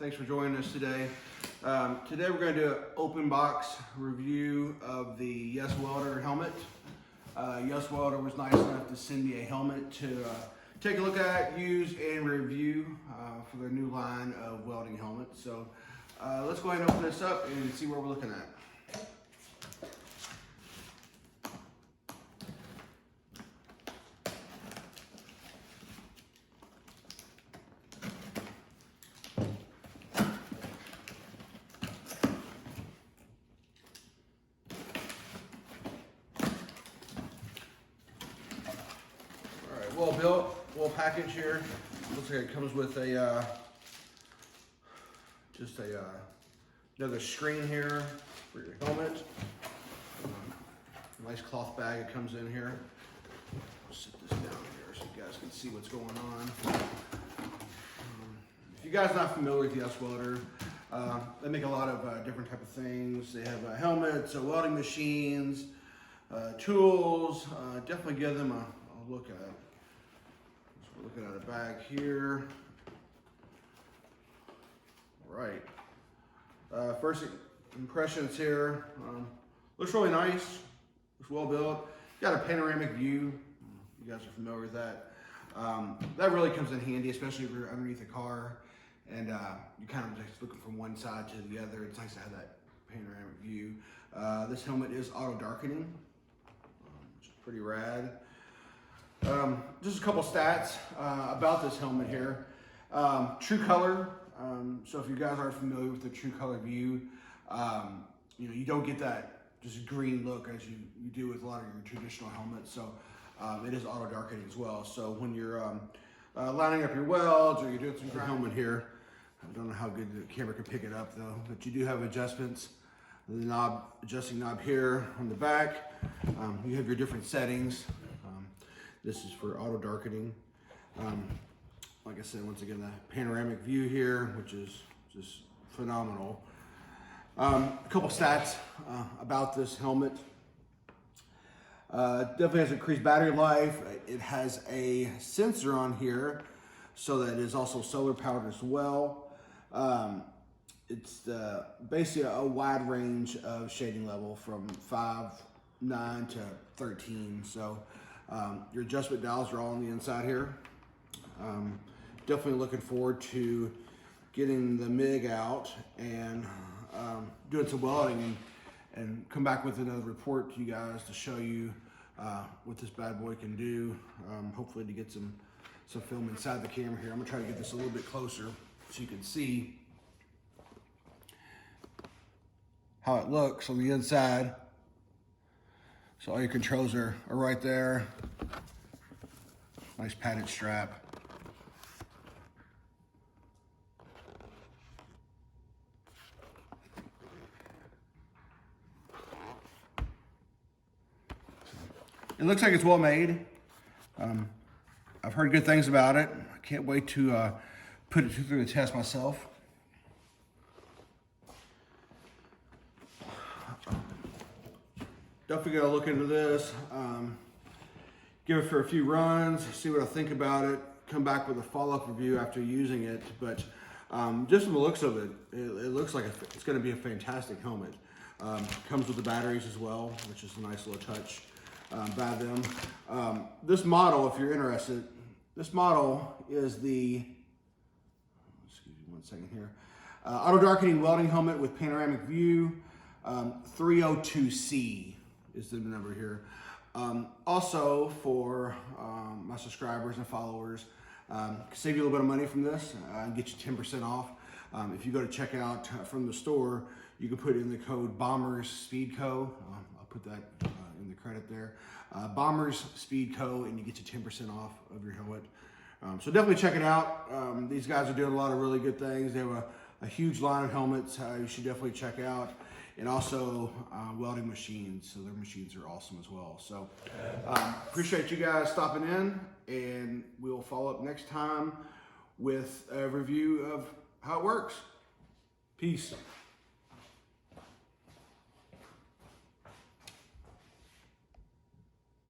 Thanks for joining us today. Today we're going to do an open box review of the Yeswelder helmet. Yeswelder was nice enough to send me a helmet to take a look at, use, and review for their new line of welding helmets. So let's go ahead and open this up and see what we're looking at. Well built, well packaged here. Looks like it comes with a another screen here for your helmet. Nice cloth bag it comes in here. I'll sit this down here so you guys can see what's going on. If you guys are not familiar with Yeswelder, they make a lot of different type of things. They have helmets, welding machines, tools. Definitely give them a look at it. We're looking at a bag here. All right. First impressions here. Looks really nice. Looks well built. Got a panoramic view. You guys are familiar with that. That really comes in handy, especially if you're underneath a car and you're kind of just looking from one side to the other. It's nice to have that panoramic view. This helmet is auto darkening, which is pretty rad. Just a couple stats about this helmet here. True color. So if you guys aren't familiar with the true color view, you don't get that just green look as you do with a lot of your traditional helmets. So it is auto darkening as well. So when you're lining up your welds or you're doing some helmet here, I don't know how good the camera can pick it up though, but you do have adjustments. The adjusting knob here on the back. You have your different settings. This is for auto darkening. Like I said, once again, the panoramic view here, which is just phenomenal. A couple stats about this helmet. Definitely has increased battery life. It has a sensor on here, so that it is also solar powered as well. It's basically a wide range of shading level from 5.9 to 13. So your adjustment dials are all on the inside here. Definitely looking forward to getting the MIG out and doing some welding and come back with another report to you guys to show you what this bad boy can do. Hopefully to get some film inside the camera here. I'm gonna try to get this a little bit closer so you can see how it looks on the inside. So all your controls are right there. Nice padded strap. It looks like it's well made. I've heard good things about it. I can't wait to put it through the test myself. Definitely gonna look into this, give it for a few runs, see what I think about it, come back with a follow-up review after using it. But just from the looks of it, it looks like it's gonna be a fantastic helmet. Comes with the batteries as well, which is a nice little touch by them. This model, if you're interested, this model is the, excuse me one second here, auto darkening welding helmet with panoramic view, 302C. Is the number here. Also for my subscribers and followers, save you a little bit of money from this and get you 10% off. If you go to checkout from the store, you can put in the code Bombers Speed Co. I'll put that in the credit there. Bombers Speed Co. and you get you 10% off of your helmet. So definitely check it out. These guys are doing a lot of really good things. They have a huge line of helmets you should definitely check out. And also welding machines, so their machines are awesome as well. So appreciate you guys stopping in, and we'll follow up next time with a review of how it works. Peace.